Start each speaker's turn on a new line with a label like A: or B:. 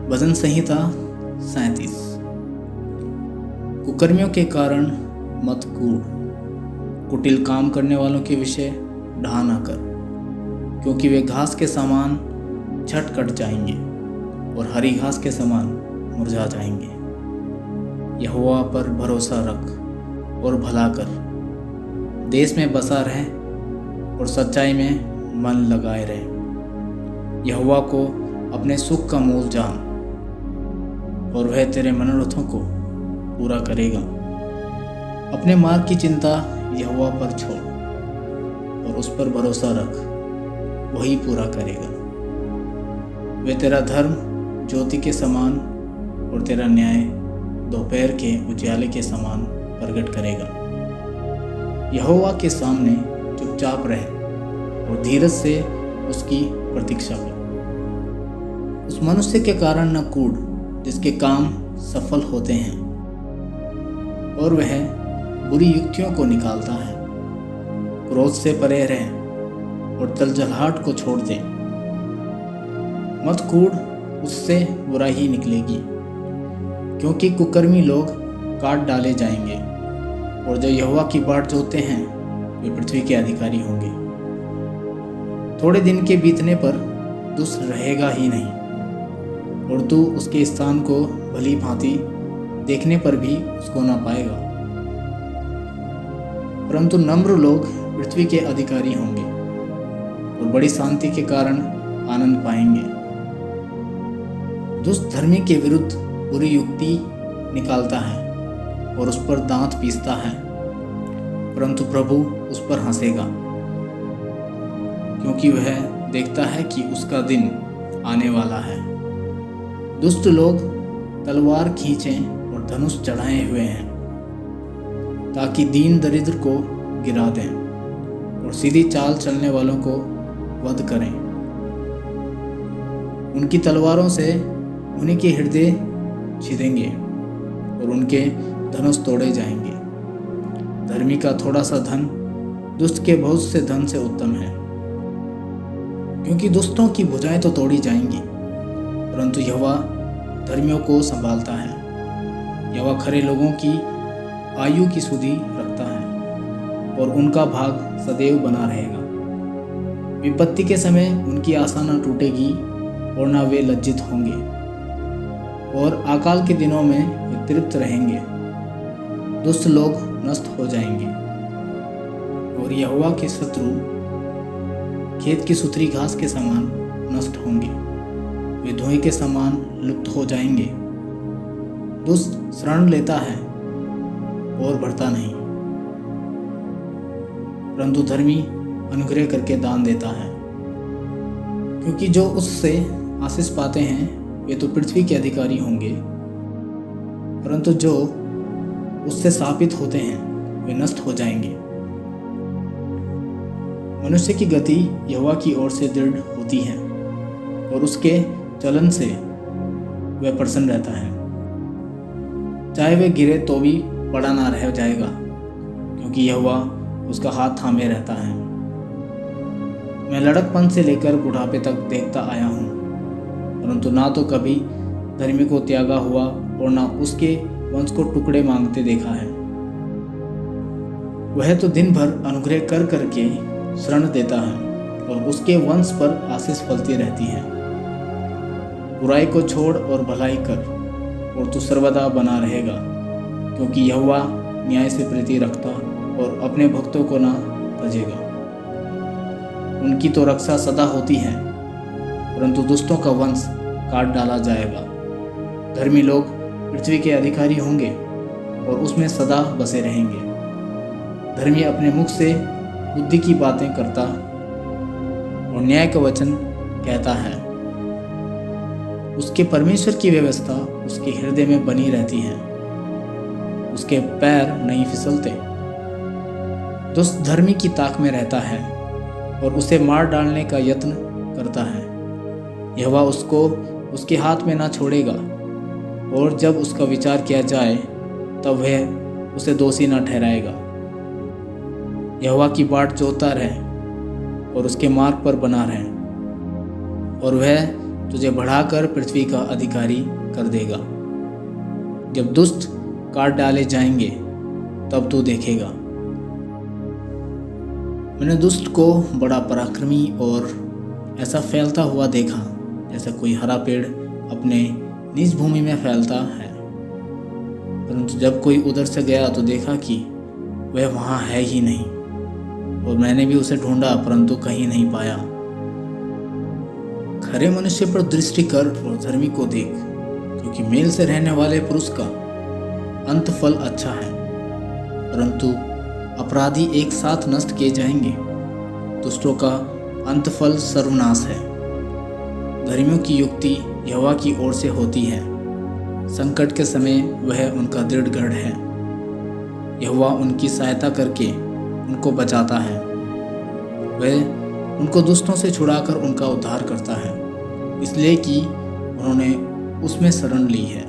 A: भजन संहिता 37। कुकर्मियों के कारण मत कूड़, कुटिल काम करने वालों के विषय ढा न कर, क्योंकि वे घास के समान झट कट जाएंगे और हरी घास के समान मुरझा जाएंगे। यहोवा पर भरोसा रख और भला कर, देश में बसा रह और सच्चाई में मन लगाए रहे। यहोवा को अपने सुख का मोल जान और वह तेरे मनोरथों को पूरा करेगा। अपने मार्ग की चिंता यहोवा पर छोड़ और उस पर भरोसा रख, वही पूरा करेगा। वह तेरा धर्म ज्योति के समान और तेरा न्याय दोपहर के उजियाले के समान प्रगट करेगा। यहोवा के सामने चुपचाप रह और धीरज से उसकी प्रतीक्षा कर। उस मनुष्य के कारण न कूड़ जिसके काम सफल होते हैं, और वह बुरी युक्तियों को निकालता है। क्रोध से परे रह और जलजलाहट को छोड़ दे। मत कूड़, उससे बुरा ही निकलेगी, क्योंकि कुकर्मी लोग काट डाले जाएंगे और जो यहोवा की बाट जोते हैं वे पृथ्वी के अधिकारी होंगे। थोड़े दिन के बीतने पर दुष्ट रहेगा ही नहीं, और तू उसके स्थान को भली भांति देखने पर भी उसको ना पाएगा। परंतु नम्र लोग पृथ्वी के अधिकारी होंगे और बड़ी शांति के कारण आनंद पाएंगे। दुष्ट धर्मी के विरुद्ध बुरी युक्ति निकालता है और उस पर दांत पीसता है, परंतु प्रभु उस पर हंसेगा, क्योंकि वह देखता है कि उसका दिन आने वाला है। दुष्ट लोग तलवार खींचें और धनुष चढ़ाए हुए हैं, ताकि दीन दरिद्र को गिरा दें और सीधी चाल चलने वालों को वध करें। उनकी तलवारों से उन्हीं के हृदय छिदेंगे और उनके धनुष तोड़े जाएंगे। धर्मी का थोड़ा सा धन दुष्ट के बहुत से धन से उत्तम है, क्योंकि दुष्टों की भुजाएं तो तोड़ी जाएंगी, परंतु यहोवा धर्मियों को संभालता है। यहोवा खरे लोगों की आयु की सुधि रखता है और उनका भाग सदैव बना रहेगा। विपत्ति के समय उनकी आशा न टूटेगी और न वे लज्जित होंगे, और अकाल के दिनों में वे तृप्त रहेंगे। दुष्ट लोग नष्ट हो जाएंगे और यहोवा के शत्रु खेत की सुथरी घास के समान नष्ट होंगे। वे धुएं के समान लुप्त हो जाएंगे। दुष्ट शरण लेता है और बढ़ता नहीं, परंतु धर्मी अनुग्रह करके दान देता है, क्योंकि जो उससे आशीष पाते हैं वे तो पृथ्वी के अधिकारी होंगे, परंतु जो उससे शापित होते हैं वे नष्ट हो जाएंगे। मनुष्य की गति यहोवा की ओर से दृढ़ होती है और उसके चलन से वह प्रसन्न रहता है। चाहे वह गिरे तो भी पड़ा ना रह जाएगा, क्योंकि यहोवा उसका हाथ थामे रहता है। मैं लड़कपन से लेकर बुढ़ापे तक देखता आया हूँ, परंतु ना तो कभी धर्मी को त्यागा हुआ और ना उसके वंश को टुकड़े मांगते देखा है। वह तो दिन भर अनुग्रह कर करके शरण देता है और उसके वंश पर आशीष फलती रहती है। बुराई को छोड़ और भलाई कर और तू सर्वदा बना रहेगा, क्योंकि यहोवा न्याय से प्रीति रखता और अपने भक्तों को ना तजेगा। उनकी तो रक्षा सदा होती है, परंतु दुष्टों का वंश काट डाला जाएगा। धर्मी लोग पृथ्वी के अधिकारी होंगे और उसमें सदा बसे रहेंगे। धर्मी अपने मुख से बुद्धि की बातें करता और न्याय का वचन कहता है। उसके परमेश्वर की व्यवस्था उसके हृदय में बनी रहती है, उसके पैर नहीं फिसलते। दुष्ट धर्मी की ताक में रहता है और उसे मार डालने का यत्न करता है। यहोवा उसको उसके हाथ में ना छोड़ेगा, और जब उसका विचार किया जाए तब वह उसे दोषी ना ठहराएगा। यहोवा की बाट जोता रहे और उसके मार्ग पर बना रहें, और वह तुझे बढ़ाकर पृथ्वी का अधिकारी कर देगा। जब दुष्ट काट डाले जाएंगे तब तू देखेगा। मैंने दुष्ट को बड़ा पराक्रमी और ऐसा फैलता हुआ देखा जैसे कोई हरा पेड़ अपने निज भूमि में फैलता है, परंतु जब कोई उधर से गया तो देखा कि वह वहाँ है ही नहीं, और मैंने भी उसे ढूंढा परंतु कहीं नहीं पाया। खरे मनुष्य पर दृष्टि कर और धर्मी को देख, क्योंकि मेल से रहने वाले पुरुष का अंत फल अच्छा है, परंतु अपराधी एक साथ नष्ट किए जाएंगे। दुष्टों का अंत फल सर्वनाश है। धर्मियों की युक्ति यहोवा की ओर से होती है, संकट के समय वह उनका दृढ़ गढ़ है। यहोवा उनकी सहायता करके उनको बचाता है, वह उनको दुष्टों से छुड़ाकर उनका उद्धार करता है, इसलिए कि उन्होंने उसमें शरण ली है।